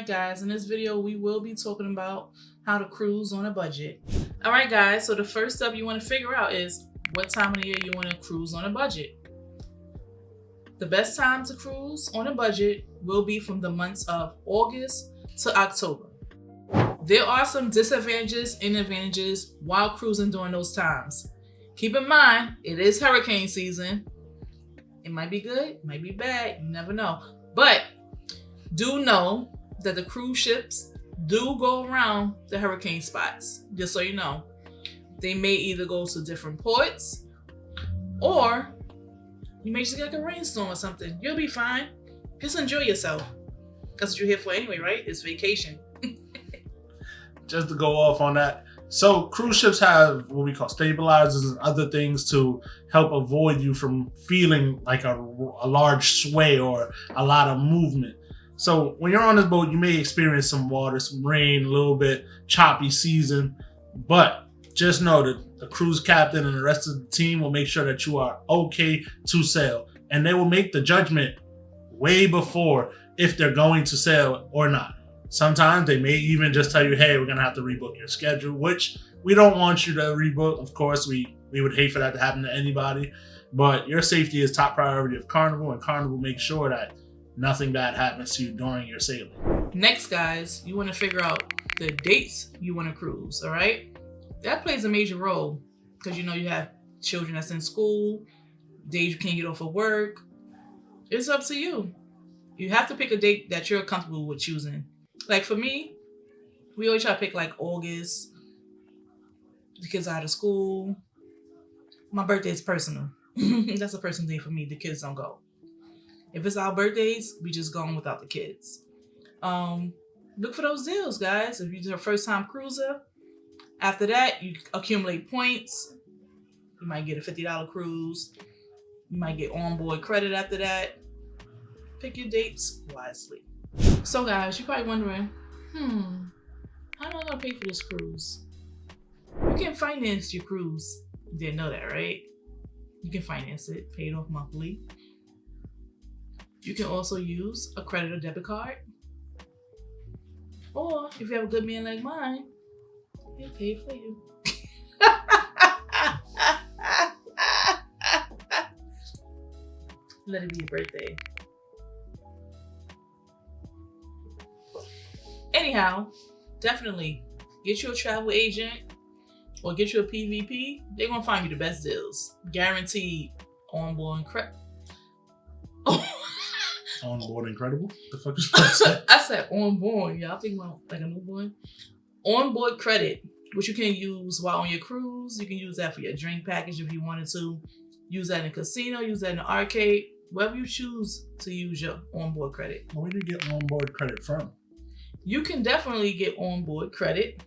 guys, in this video we will be talking about how to cruise on a budget. Alright guys, so the first step you want to figure out is what time of the year you want to cruise on a budget. The best time to cruise on a budget will be from the months of August to October. There are some disadvantages and advantages while cruising during those times. Keep in mind, it is hurricane season. It might be good, it might be bad, you never know. But do know that the cruise ships do go around the hurricane spots, just so you know. They may either go to different ports or you may just get like a rainstorm or something. You'll be fine. Just enjoy yourself. That's what you're here for anyway, right? It's vacation. Just to go off on that. So cruise ships have what we call stabilizers and other things to help avoid you from feeling like a large sway or a lot of movement. So when you're on this boat, you may experience some water, some rain, a little bit choppy season, but just know that the cruise captain and the rest of the team will make sure that you are okay to sail. And they will make the judgment way before if they're going to sail or not. Sometimes they may even just tell you, hey, we're going to have to rebook your schedule, which we don't want you to rebook. Of course, we would hate for that to happen to anybody, but your safety is top priority of Carnival, and Carnival makes sure that nothing bad happens to you during your sailing. Next, guys, you want to figure out the dates you want to cruise, all right? That plays a major role because you know you have children that's in school, days you can't get off of work. It's up to you. You have to pick a date that you're comfortable with choosing. Like for me, we always try to pick like August. The kids are out of school. My birthday is personal. That's a personal day for me. The kids don't go. If it's our birthdays, we just go on without the kids. Look for those deals, guys. If you're a first-time cruiser, after that, you accumulate points. You might get a $50 cruise. You might get onboard credit after that. Pick your dates wisely. So guys, you're probably wondering, how am I gonna pay for this cruise? You can finance your cruise. You didn't know that, right? You can finance it, pay it off monthly. You can also use a credit or debit card. Or if you have a good man like mine, he'll pay for you. Let it be your birthday. Anyhow, definitely get you a travel agent or get you a PVP. They're gonna find you the best deals. Guaranteed onboard credit. Onboard incredible? The fuck is that? I said onboard. Y'all think about like a newborn? Onboard credit, which you can use while on your cruise. You can use that for your drink package if you wanted to. Use that in a casino, use that in the arcade. Wherever you choose to use your onboard credit. Where do you get onboard credit from? You can definitely get onboard credit.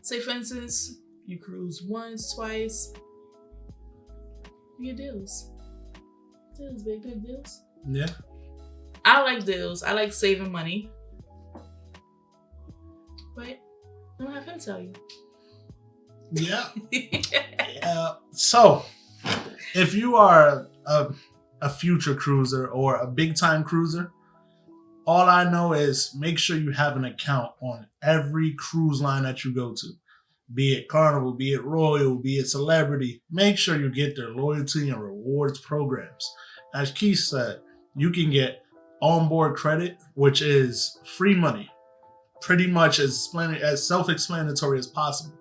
Say for instance, you cruise once, twice. You get deals. Deals, big deals. Yeah. I like deals. I like saving money. But I don't have him tell you. Yeah. Yeah. So, if you are a future cruiser or a big time cruiser, all I know is make sure you have an account on every cruise line that you go to. Be it Carnival, be it Royal, be it Celebrity. Make sure you get their loyalty and rewards programs. As Keith said, you can get onboard credit, which is free money. Pretty much as self-explanatory as possible.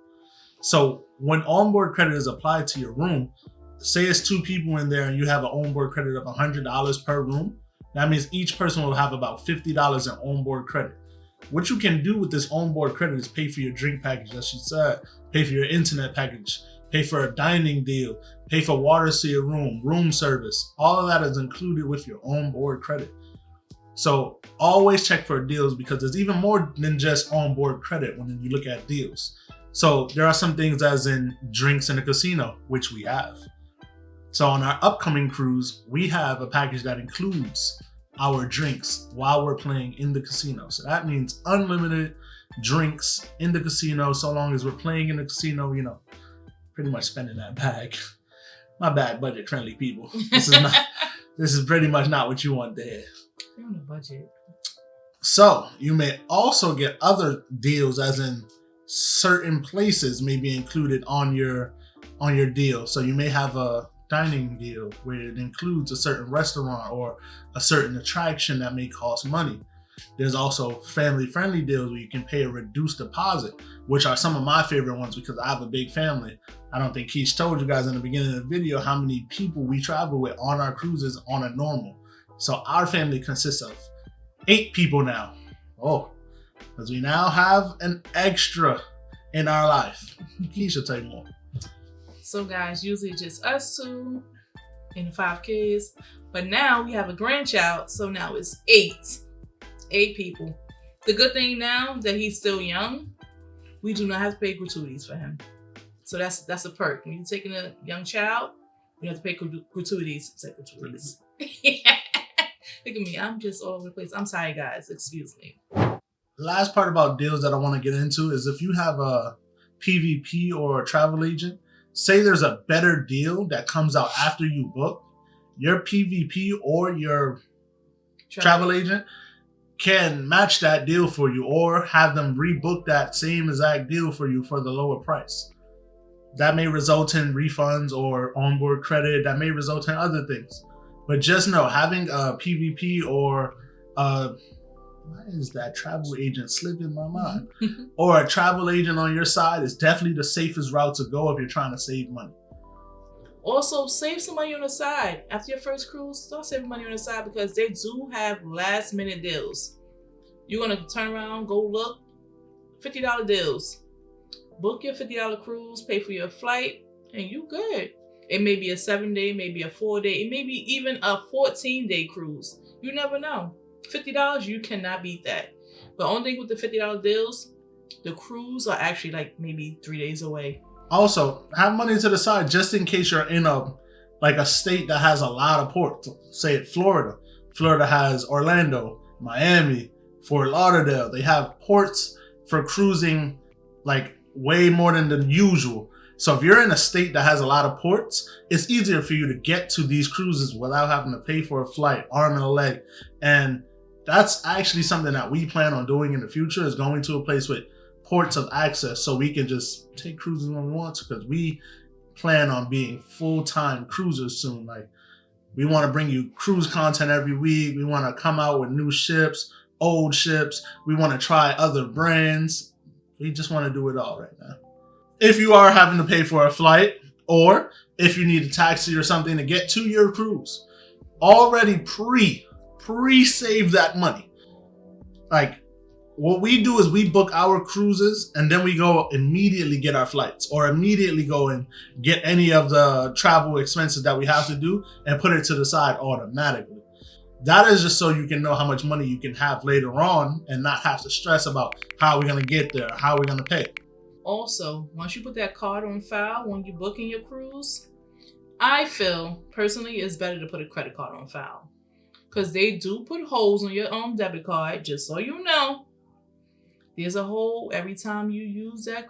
So when onboard credit is applied to your room, say it's 2 people in there and you have an onboard credit of $100 per room, that means each person will have about $50 in onboard credit. What you can do with this onboard credit is pay for your drink package, as she said, pay for your internet package, pay for a dining deal, pay for water to your room, room service. All of that is included with your onboard credit. So always check for deals because there's even more than just onboard credit when you look at deals. So there are some things as in drinks in the casino, which we have. So on our upcoming cruise, we have a package that includes our drinks while we're playing in the casino. So that means unlimited drinks in the casino so long as we're playing in the casino, you know, pretty much spending that bag. My bad, budget friendly people. This is pretty much not what you want there. You're on a budget. So you may also get other deals, as in certain places may be included on your deal. So you may have a dining deal where it includes a certain restaurant or a certain attraction that may cost money. There's also family-friendly deals where you can pay a reduced deposit, which are some of my favorite ones because I have a big family. I don't think Keish told you guys in the beginning of the video how many people we travel with on our cruises on a normal. So our family consists of 8 people now. Oh, because we now have an extra in our life. Keish will tell you more. So guys, usually just us 2 and the 5 kids. But now we have a grandchild, so now it's 8 people. The good thing now that he's still young, we do not have to pay gratuities for him. So that's a perk. When you're taking a young child, you have to pay gratuities. Say gratuities. Look at me, I'm just all over the place. I'm sorry guys, excuse me. Last part about deals that I want to get into is if you have a PVP or a travel agent, say there's a better deal that comes out after you book, your PVP or your travel agent can match that deal for you or have them rebook that same exact deal for you for the lower price. That may result in refunds or onboard credit. That may result in other things. But just know, having a PVP or why is that travel agent slipping my mind? Or a travel agent on your side is definitely the safest route to go if you're trying to save money. Also, save some money on the side. After your first cruise, start saving money on the side because they do have last minute deals. You're going to turn around, go look, $50 deals. Book your $50 cruise, pay for your flight, and you good. It may be a 7-day, maybe a 4-day, it may be even a 14-day cruise. You never know. $50, you cannot beat that. But only thing with the $50 deals, the cruise are actually like maybe 3 days away. Also, have money to the side just in case you're in a state that has a lot of ports. Say it, Florida. Florida has Orlando, Miami, Fort Lauderdale. They have ports for cruising like way more than the usual. So if you're in a state that has a lot of ports, it's easier for you to get to these cruises without having to pay for a flight, arm and a leg. And that's actually something that we plan on doing in the future, is going to a place with ports of access so we can just take cruises when we want to, because we plan on being full-time cruisers soon. Like, we want to bring you cruise content every week. We want to come out with new ships, old ships. We want to try other brands. We just want to do it all right now. If you are having to pay for a flight, or if you need a taxi or something to get to your cruise, already pre-save that money. Like, what we do is we book our cruises and then we go immediately get our flights, or immediately go and get any of the travel expenses that we have to do and put it to the side automatically. That is just so you can know how much money you can have later on and not have to stress about how we're going to get there, how we're going to pay. Also, once you put that card on file when you're booking your cruise, I feel personally it's better to put a credit card on file, because they do put holes on your debit card. Just so you know, there's a hole every time you use that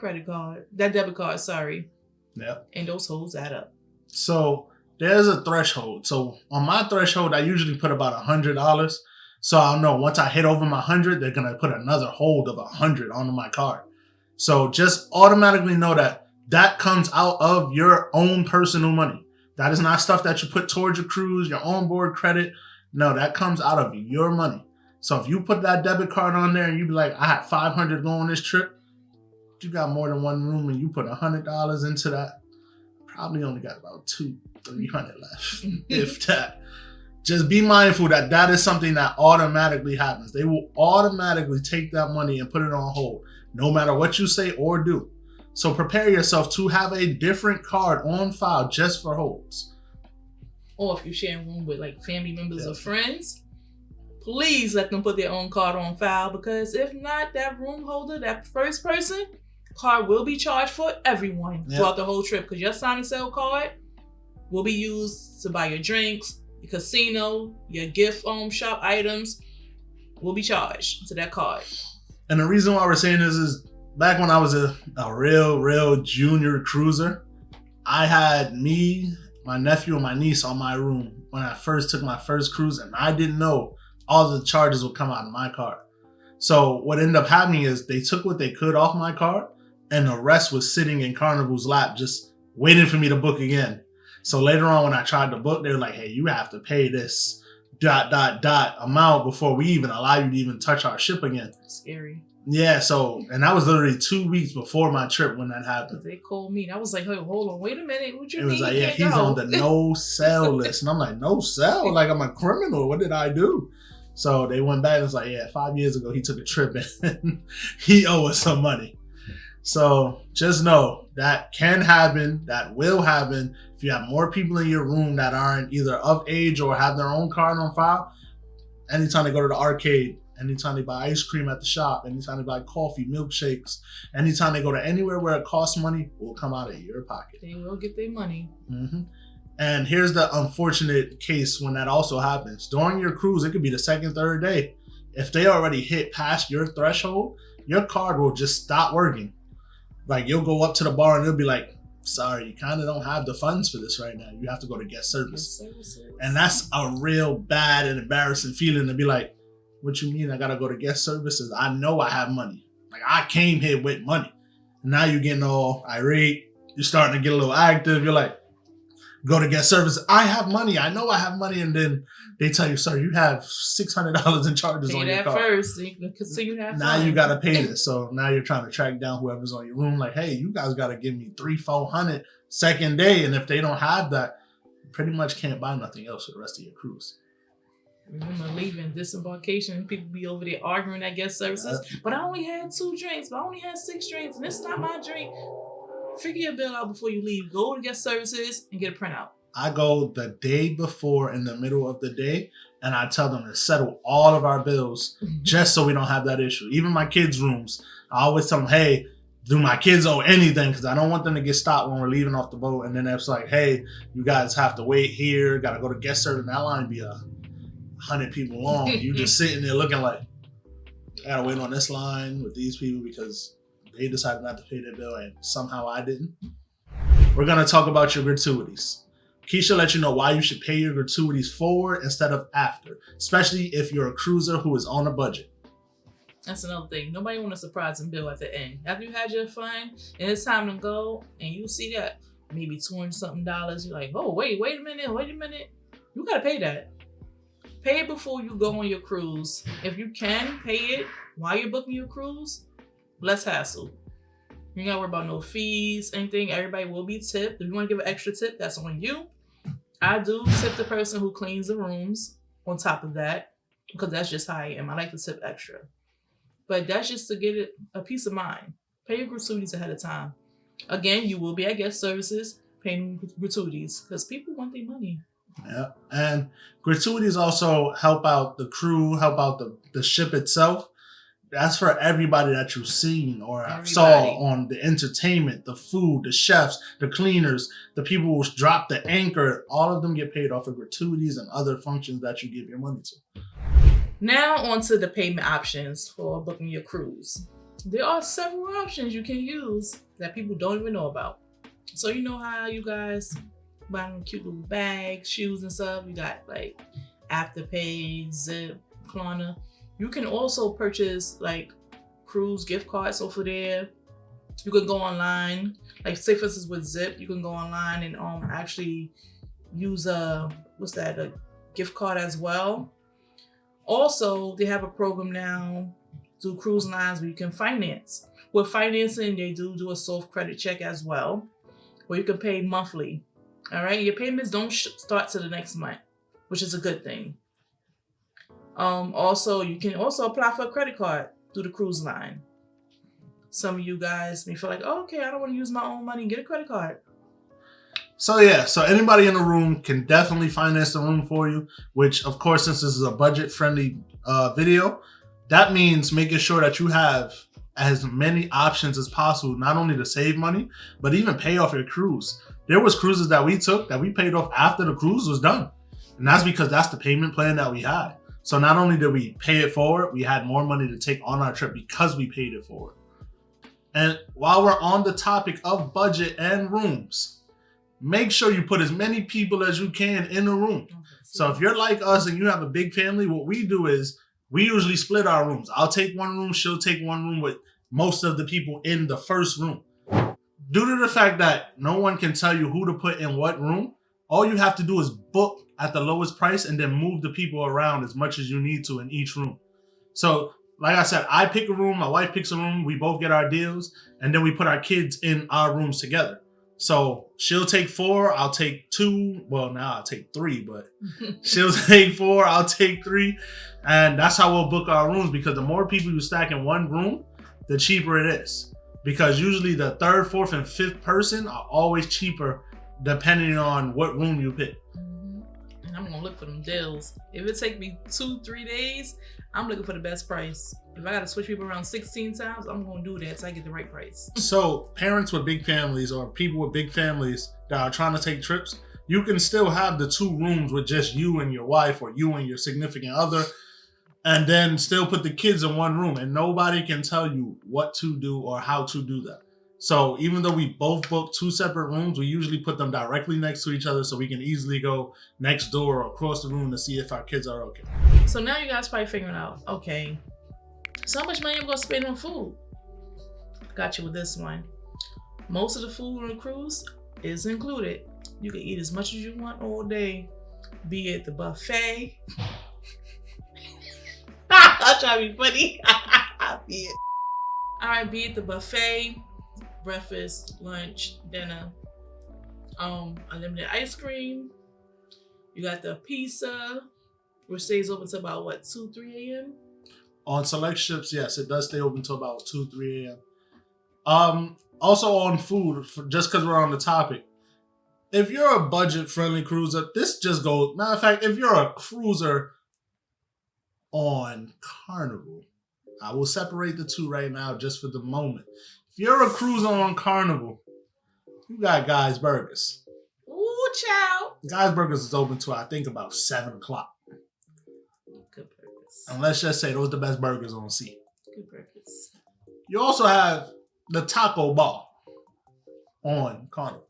debit card, sorry. Yep. And those holes add up. So there's a threshold. So on my threshold, I usually put about $100. So I'll know once I hit over my 100, they're going to put another hold of 100 onto my card. So just automatically know that that comes out of your own personal money. That is not stuff that you put towards your cruise, your onboard credit. No, that comes out of your money. So if you put that debit card on there and you be like, I had $500 going on this trip, you got more than one room and you put $100 into that, probably only got about $200-300 left, if that. Just be mindful that that is something that automatically happens. They will automatically take that money and put it on hold, no matter what you say or do. So prepare yourself to have a different card on file just for holds. Or if you're sharing a room with like family members or friends, please let them put their own card on file, because if not, that room holder, that first person, card will be charged for everyone throughout the whole trip, because your sign and sell card will be used to buy your drinks, your casino, your gift shop items will be charged to that card. And the reason why we're saying this is, back when I was a real junior cruiser, I had me, my nephew, and my niece on my room when I first took my first cruise, and I didn't know all the charges would come out of my card. So what ended up happening is they took what they could off my card, and the rest was sitting in Carnival's lap just waiting for me to book again. So later on when I tried to book, they were like, hey, you have to pay this ... amount before we even allow you to even touch our ship again. Scary. Yeah, so, and that was literally 2 weeks before my trip when that happened. They called me. I was like, hey, hold on, wait a minute. What you It mean? was like, yeah, he's on the no sell list. And I'm like, no sell? Like, I'm a criminal. What did I do? So they went back and was like, yeah, 5 years ago, he took a trip and he owed us some money. So just know that can happen. That will happen. If you have more people in your room that aren't either of age or have their own card on file, anytime they go to the arcade, anytime they buy ice cream at the shop, anytime they buy coffee, milkshakes, anytime they go to anywhere where it costs money, it will come out of your pocket. They will get their money. Mm-hmm. And here's the unfortunate case when that also happens. During your cruise, it could be the second, third day. If they already hit past your threshold, your card will just stop working. Like, you'll go up to the bar and they'll be like, sorry, you kind of don't have the funds for this right now. You have to go to guest service. And that's a real bad and embarrassing feeling to be like, what you mean I got to go to guest services? I know I have money. Like, I came here with money. And now you're getting all irate. You're starting to get a little active. You're like, go to guest service. I have money. I know I have money. And then they tell you, sir, you have $600 in charges on your card. Pay that first so you can continue to have now fun. You got to pay this. So now you're trying to track down whoever's on your room. Like, hey, you guys got to give me $300-400 second day. And if they don't have that, you pretty much can't buy nothing else for the rest of your cruise. Remember leaving disembarkation, people be over there arguing at guest services. But I only had 2 drinks, but I only had 6 drinks, and this is not my drink. Figure your bill out before you leave. Go to guest services and get a printout. I go the day before in the middle of the day, and I tell them to settle all of our bills just so we don't have that issue. Even my kids' rooms, I always tell them, hey, do my kids owe anything? Because I don't want them to get stopped when we're leaving off the boat. And then it's like, hey, you guys have to wait here. Got to go to guest service. That line be 100 people long. You just sitting there looking like, I got to wait on this line with these people because they decided not to pay their bill and somehow I didn't. We're going to talk about your gratuities. Keisha let you know why you should pay your gratuities forward instead of after, especially if you're a cruiser who is on a budget. That's another thing. Nobody want a surprising bill at the end. After you had your fun and it's time to go and you see that maybe $200-something, you're like, oh, wait a minute. You got to pay that. Pay it before you go on your cruise. If you can, pay it while you're booking your cruise. Less hassle. You ain't got to worry about no fees, anything. Everybody will be tipped. If you want to give an extra tip, that's on you. I do tip the person who cleans the rooms on top of that because that's just how I am. I like to tip extra. But that's just to get it a peace of mind. Pay your gratuities ahead of time. Again, you will be at guest services paying gratuities because people want their money. Yeah, and gratuities also help out the crew, help out the ship itself. That's for everybody that you've seen or saw on the entertainment, the food, the chefs, the cleaners, the people who drop the anchor. All of them get paid off of gratuities and other functions that you give your money to. Now on to the payment options for booking your cruise. There are several options you can use that people don't even know about. So you know how you guys buy them cute little bags, shoes and stuff. You got like Afterpay, Zip, Klarna. You can also purchase like cruise gift cards over there. You can go online, like say for instance with Zip, you can go online and actually use a gift card as well. Also, they have a program now through cruise lines where you can finance. With financing, they do a soft credit check as well, where you can pay monthly. All right, your payments don't start till the next month, which is a good thing. Also, you can also apply for a credit card through the cruise line. Some of you guys may feel like, oh, okay, I don't want to use my own money. Get a credit card. So anybody in the room can definitely finance the room for you, which of course, since this is a budget-friendly video, that means making sure that you have as many options as possible, not only to save money, but even pay off your cruise. There was cruises that we took that we paid off after the cruise was done. And that's because that's the payment plan that we had. So not only did we pay it forward, we had more money to take on our trip because we paid it forward. And while we're on the topic of budget and rooms, make sure you put as many people as you can in the room. So if you're like us and you have a big family, what we do is we usually split our rooms. I'll take one room, she'll take one room with most of the people in the first room. Due to the fact that no one can tell you who to put in what room, all you have to do is book at the lowest price and then move the people around as much as you need to in each room. So, like I said, I pick a room, my wife picks a room, we both get our deals, and then we put our kids in our rooms together. So she'll take 4, I'll take 2. Well, now I'll take 3, but she'll take 4, I'll take 3. And that's how we'll book our rooms, because the more people you stack in one room, the cheaper it is. Because usually the 3rd, 4th, and 5th person are always cheaper depending on what room you pick. And I'm gonna look for them deals. If it take me 2-3 days, I'm looking for the best price. If I gotta switch people around 16 times, I'm gonna do that so I get the right price. So parents with big families or people with big families that are trying to take trips, you can still have the 2 rooms with just you and your wife or you and your significant other, and then still put the kids in one room, and nobody can tell you what to do or how to do that. So even though we both book 2 separate rooms, we usually put them directly next to each other so we can easily go next door or across the room to see if our kids are okay. So now you guys probably figuring out, okay, so how much money I'm gonna spend on food? Got you with this one. Most of the food on the cruise is included. You can eat as much as you want all day, be it the buffet. I'll try to be funny. Be it. All right, be it the buffet, breakfast, lunch, dinner, unlimited ice cream. You got the pizza, which stays open till about what, 2-3 a.m. On select ships, yes, it does stay open till about 2-3 a.m. Also on food, just because we're on the topic, if you're a budget-friendly cruiser, this just goes. Matter of fact, if you're a cruiser on Carnival, I will separate the two right now just for the moment. If you're a cruiser on Carnival, you got Guy's Burgers. Ooh, child. Guy's Burgers is open till I think about 7 o'clock. Good burgers. And let's just say those are the best burgers on sea. Good burgers. You also have the taco bar on Carnival.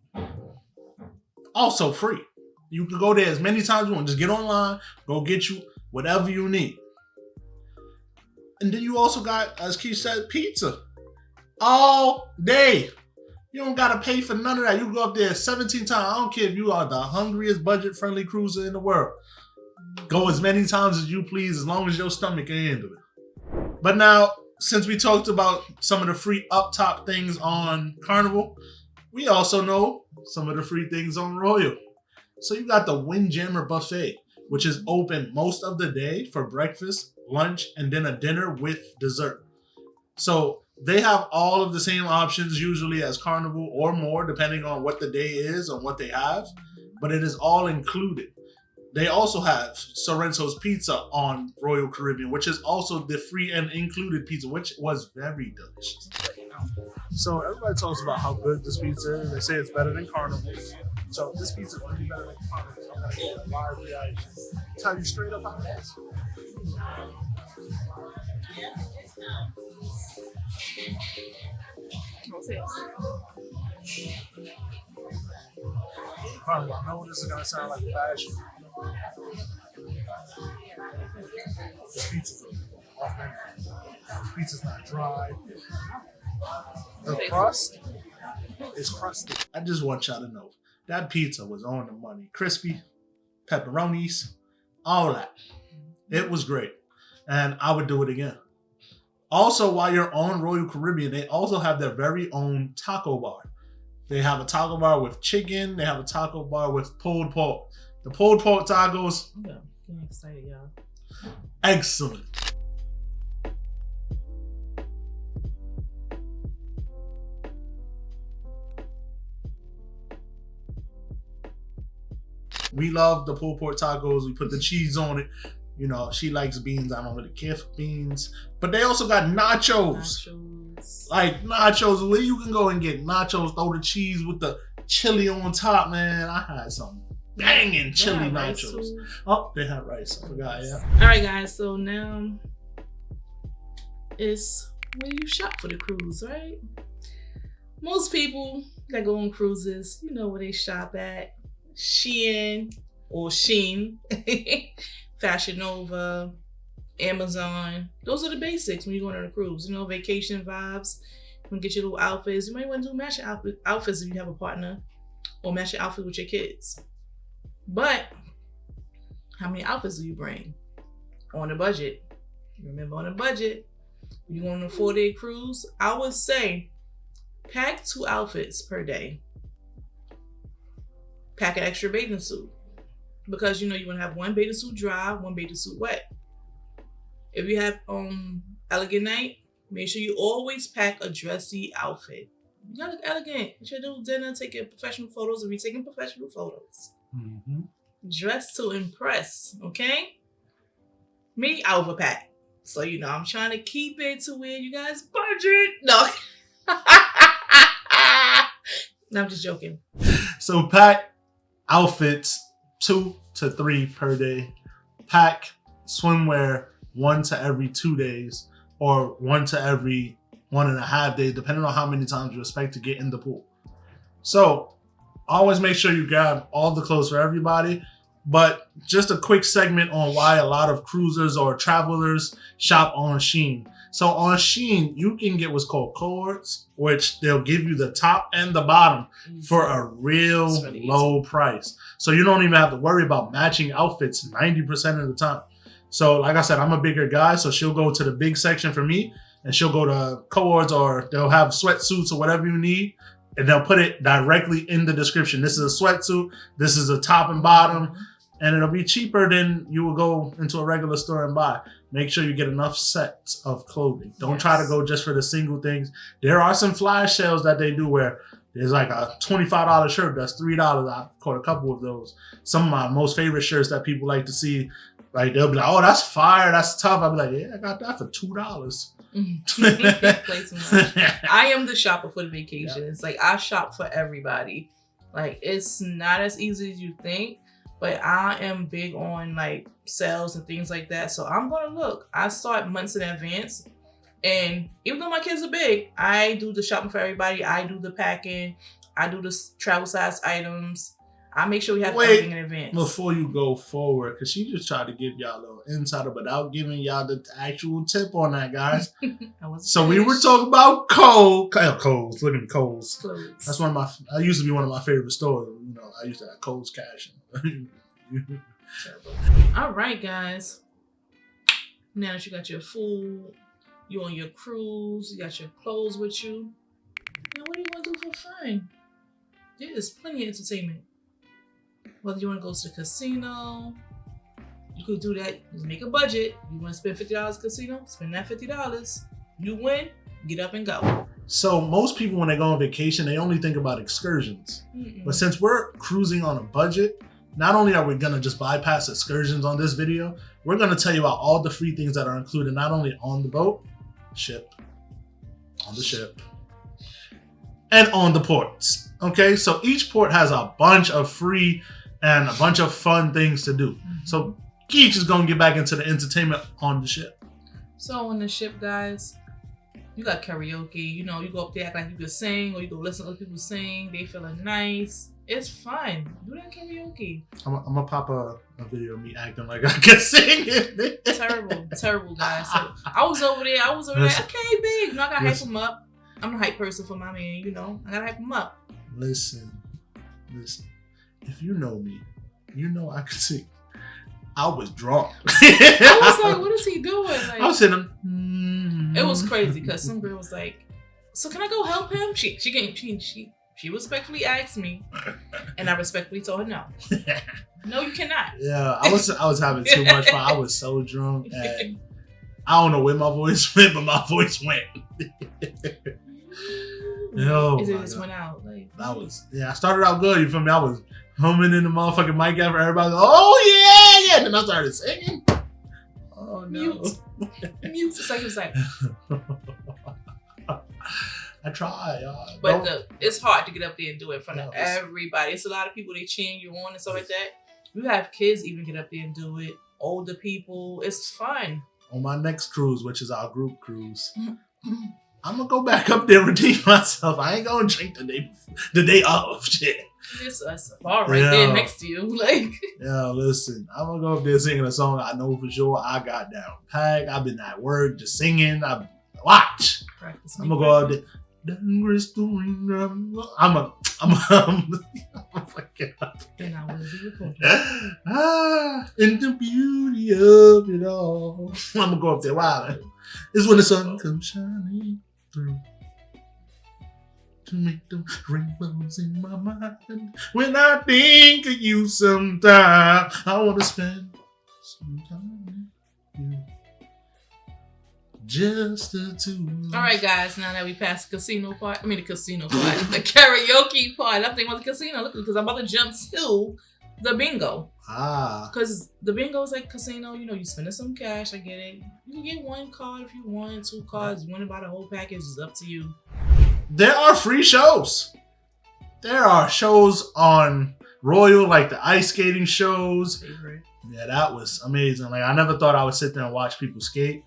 Also free. You can go there as many times as you want. Just get online, go get you whatever you need. And then you also got, as Keith said, pizza. All day. You don't got to pay for none of that. You go up there 17 times. I don't care if you are the hungriest budget-friendly cruiser in the world. Go as many times as you please, as long as your stomach can handle it. But now, since we talked about some of the free up top things on Carnival, we also know some of the free things on Royal. So you got the Windjammer Buffet, which is open most of the day for breakfast, lunch, and then a dinner with dessert. So they have all of the same options usually as Carnival or more, depending on what the day is and what they have, but it is all included. They also have Sorrento's Pizza on Royal Caribbean, which is also the free and included pizza, which was very delicious. So everybody talks about how good this pizza is. They say it's better than Carnival's. So this pizza is really better than Carnival's. I'm going to get a live reaction. Tell you straight up how it is. Carnival, I know this is going to sound like a fashion. This pizza's authentic. This pizza's not dry. The crust is crusty. I just want y'all to know that pizza was on the money. Crispy, pepperonis, all that. It was great. And I would do it again. Also, while you're on Royal Caribbean, they also have their very own taco bar. They have a taco bar with chicken. They have a taco bar with pulled pork. The pulled pork tacos. Yeah, I'm excited, y'all. Excellent. We love the pulled pork tacos. We put the cheese on it. You know, she likes beans. I don't really care for beans. But they also got nachos. Like nachos, where you can go and get nachos, throw the cheese with the chili on top, man. I had some banging chili nachos. Oh, they have rice. I forgot, yeah. All right, guys. So now it's where you shop for the cruise, right? Most people that go on cruises, you know where they shop at. Shein or Sheen, Fashion Nova, Amazon. Those are the basics when you're going on a cruise. You know, vacation vibes. You want to get your little outfits. You might want to do matching outfits if you have a partner, or match your outfit with your kids. But how many outfits do you bring on a budget? Remember, on a budget, when you're going on a 4-day cruise, I would say pack 2 outfits per day. Pack an extra bathing suit, because you know you want to have one bathing suit dry, one bathing suit wet. If you have elegant night, make sure you always pack a dressy outfit. You gotta look elegant. You should do dinner, taking professional photos if you're taking professional photos. Mm-hmm. Dress to impress, okay? Me, I overpack. So, you know, I'm trying to keep it to where you guys budget. No. No, I'm just joking. So pack outfits 2 to 3 per day. Pack swimwear 1 to every 2 days, or 1 to every 1.5 days, depending on how many times you expect to get in the pool. So always make sure you grab all the clothes for everybody. But just a quick segment on why a lot of cruisers or travelers shop on Shein. So on Shein, you can get what's called cohorts, which they'll give you the top and the bottom for a real low price. So you don't even have to worry about matching outfits 90% of the time. So like I said, I'm a bigger guy, so she'll go to the big section for me, and she'll go to cohorts, or they'll have sweatsuits or whatever you need, and they'll put it directly in the description. This is a sweatsuit, this is a top and bottom, and it'll be cheaper than you will go into a regular store and buy. Make sure you get enough sets of clothing. Don't try to go just for the single things. There are some flash sales that they do where there's like a $25 shirt that's $3. I've caught a couple of those. Some of my most favorite shirts that people like to see, like they'll be like, "Oh, that's fire, that's tough." I'll be like, "Yeah, I got that for $2." Play too much. I am the shopper for the vacation. It's like I shop for everybody. Like, it's not as easy as you think, but I am big on like sales and things like that. So I'm gonna look. I start months in advance, and even though my kids are big, I do the shopping for everybody. I do the packing. I do the travel size items. I make sure we have everything in advance. Before you go forward, because she just tried to give y'all a little insider without giving y'all the actual tip on that, guys. So we were talking about Kohl's. Look at Kohl's. Clothes. That's one of my. That used to be one of my favorite stores. You know, I used to have Kohl's cash. All right, guys. Now that you got your food, you on your cruise, you got your clothes with you. Now, what do you want to do for fun? There is plenty of entertainment. Whether you want to go to the casino, you could do that. Just make a budget. You want to spend $50 at casino? Spend that $50. You win, get up and go. So most people, when they go on vacation, they only think about excursions. But since we're cruising on a budget, not only are we going to just bypass excursions on this video, we're going to tell you about all the free things that are included, not only on the boat, on the ship, and on the ports. Okay, so each port has a bunch of free and a bunch of fun things to do. So Keich is going to get back into the entertainment on the ship. So on the ship, guys, you got karaoke. You know, you go up there, act like you can sing, or you go listen to other people sing. They feeling nice. It's fun. Do that karaoke. I'm gonna pop a video of me acting like I can sing it. Terrible, guys. So I was over there. Okay, big. You know, I gotta hype him up. I'm the hype person for my man. You know, I gotta hype him up. Listen. If you know me, you know I can sing. I was drunk. I was like, what is he doing? Like, I was sitting. It was crazy because some girl was like, "So can I go help him?" She respectfully asked me, and I respectfully told her no. No, you cannot. Yeah, I was having too much fun. I was so drunk, and I don't know where my voice went, but my voice went. It just went out. Like, I started out good. You feel me? I was humming in the motherfucking mic after everybody. Oh yeah. Then I started singing. Oh no. Mute. It's like. I try. But it's hard to get up there and do it in front of everybody. It's a lot of people, they cheering you on and stuff like that. You have kids even get up there and do it. Older people. It's fun. On my next cruise, which is our group cruise, I'm gonna go back up there and redeem myself. I ain't gonna drink the day of. Shit. It's a bar right there next to you. Like, yeah, listen, I'm gonna go up there singing a song I know for sure I got down packed. I've been at work just singing. Watch. I'm gonna go out there. I'm a fucking up. And I will be recording. In the beauty of it all. I'm gonna go up there wild. It's when the sun comes shining through to make the rainbows in my mind. When I think of you sometime, I wanna spend some time with you. Just the two. All right, guys. Now that we passed the casino part, the karaoke part. I'm thinking about the casino. Look, because I'm about to jump to the bingo. Because the bingo is like casino. You know, you spending some cash. I get it. You can get one card if you want, 2 cards. You want to buy the whole package. It's up to you. There are free shows. There are shows on Royal, like the ice skating shows. Favorite. Yeah, that was amazing. Like, I never thought I would sit there and watch people skate.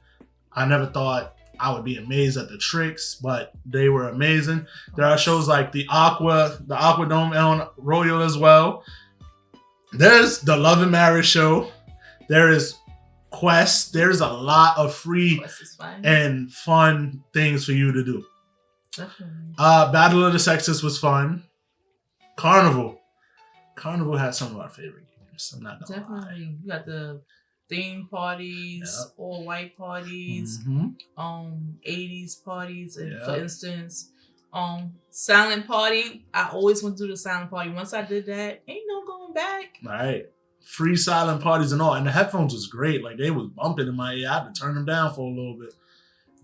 I never thought I would be amazed at the tricks, but they were amazing. There are shows like the Aqua Dome on Royal as well. There's the Love and Marriage show. There is Quest. There's a lot of free and fun things for you to do. Definitely. Battle of the Sexes was fun. Carnival has some of our favorite games. I'm not gonna lie. You got the theme parties, all white parties, 80s parties, and for instance, silent party. I always want to do the silent party. Once I did that, ain't no going back. All right. Free silent parties and all. And the headphones was great. Like, they was bumping in my ear. I had to turn them down for a little bit.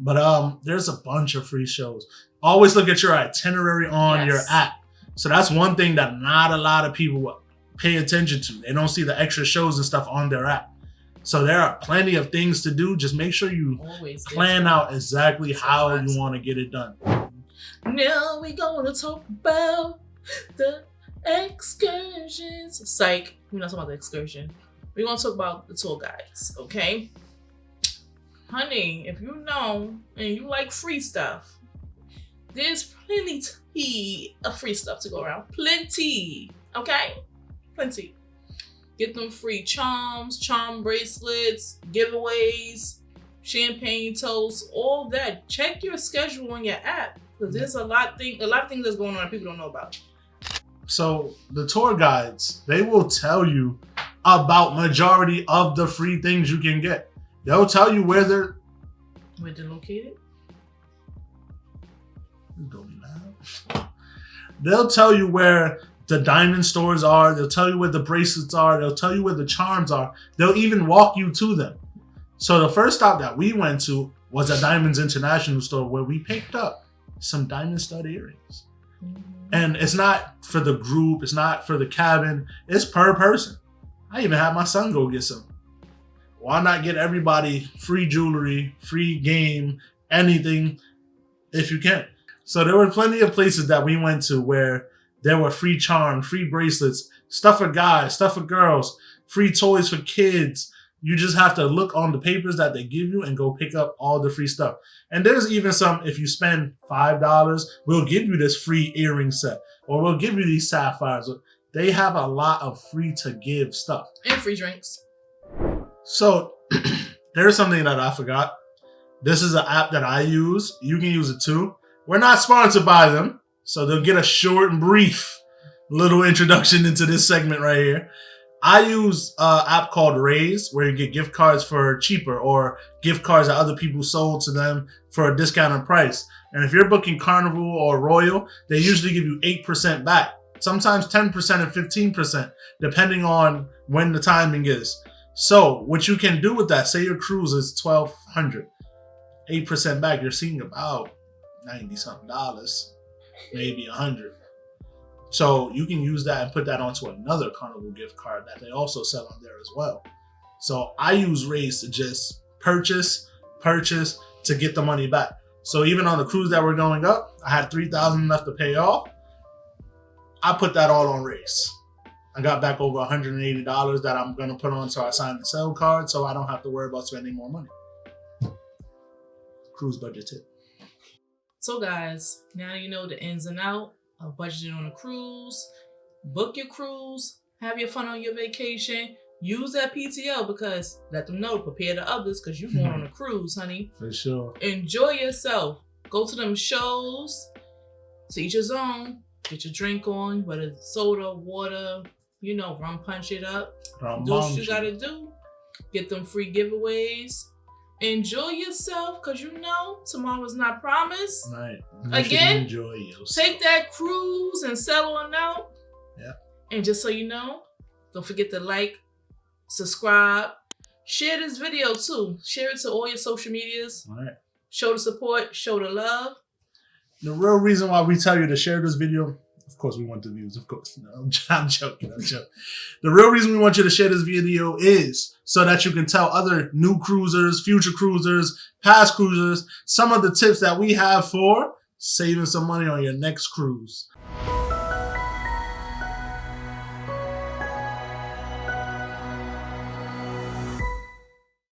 But there's a bunch of free shows. Always look at your itinerary on your app. So that's one thing that not a lot of people pay attention to. They don't see the extra shows and stuff on their app. So there are plenty of things to do. Just make sure you plan out exactly how you want to get it done. Now we're going to talk about the excursions. Psych. We're not talking about the excursion. We're going to talk about the tour guides, okay? Honey, if you know and you like free stuff, there's plenty of free stuff to go around. Plenty, okay? Plenty. Get them free charms, charm bracelets, giveaways, champagne toast, all that. Check your schedule on your app because there's a lot of things that's going on that people don't know about. So the tour guides, they will tell you about majority of the free things you can get. They'll tell you where they're located. Don't be loud. They'll tell you where the diamond stores are. They'll tell you where the bracelets are. They'll tell you where the charms are. They'll even walk you to them. So the first stop that we went to was a Diamonds International store where we picked up some diamond stud earrings. And it's not for the group. It's not for the cabin. It's per person. I even had my son go get some. Why not get everybody free jewelry, free game, anything if you can? So there were plenty of places that we went to where there were free charms, free bracelets, stuff for guys, stuff for girls, free toys for kids. You just have to look on the papers that they give you and go pick up all the free stuff. And there's even some, if you spend $5, we'll give you this free earring set, or we'll give you these sapphires. They have a lot of free to give stuff. And free drinks. So there's something that I forgot. This is an app that I use. You can use it too. We're not sponsored by them, so they'll get a short and brief little introduction into this segment right here. I use an app called Raise, where you get gift cards for cheaper or gift cards that other people sold to them for a discounted price. And if you're booking Carnival or Royal, they usually give you 8% back. Sometimes 10% and 15%, depending on when the timing is. So what you can do with that, say your cruise is $1,200, 8% back, you're seeing about $90-something, maybe $100. So you can use that and put that onto another Carnival gift card that they also sell on there as well. So I use Raise to just purchase to get the money back. So even on the cruise that we're going up, I had $3,000 left to pay off. I put that all on Raise. I got back over $180 that I'm going to put onto our sign and sell card, so I don't have to worry about spending more money. Cruise budget tip. So guys, now you know the ins and outs of budgeting on a cruise. book your cruise, have your fun on your vacation. Use that PTO because let them know, prepare the others because you're going on a cruise, honey. For sure. Enjoy yourself. Go to them shows. To each his own. Get your drink on, whether it's soda, water, rum punch it up. Do what you gotta do. Get them free giveaways. Enjoy yourself because tomorrow's not promised. Right. Again, enjoy yourself. Take that cruise and settle on out. Yeah. And just so you know, don't forget to like, subscribe, share this video too. Share it to all your social medias. All right. Show the support, show the love. The real reason why we tell you to share this video, of course, we want the views, of course. No, I'm joking. The real reason we want you to share this video is so that you can tell other new cruisers, future cruisers, past cruisers, some of the tips that we have for saving some money on your next cruise.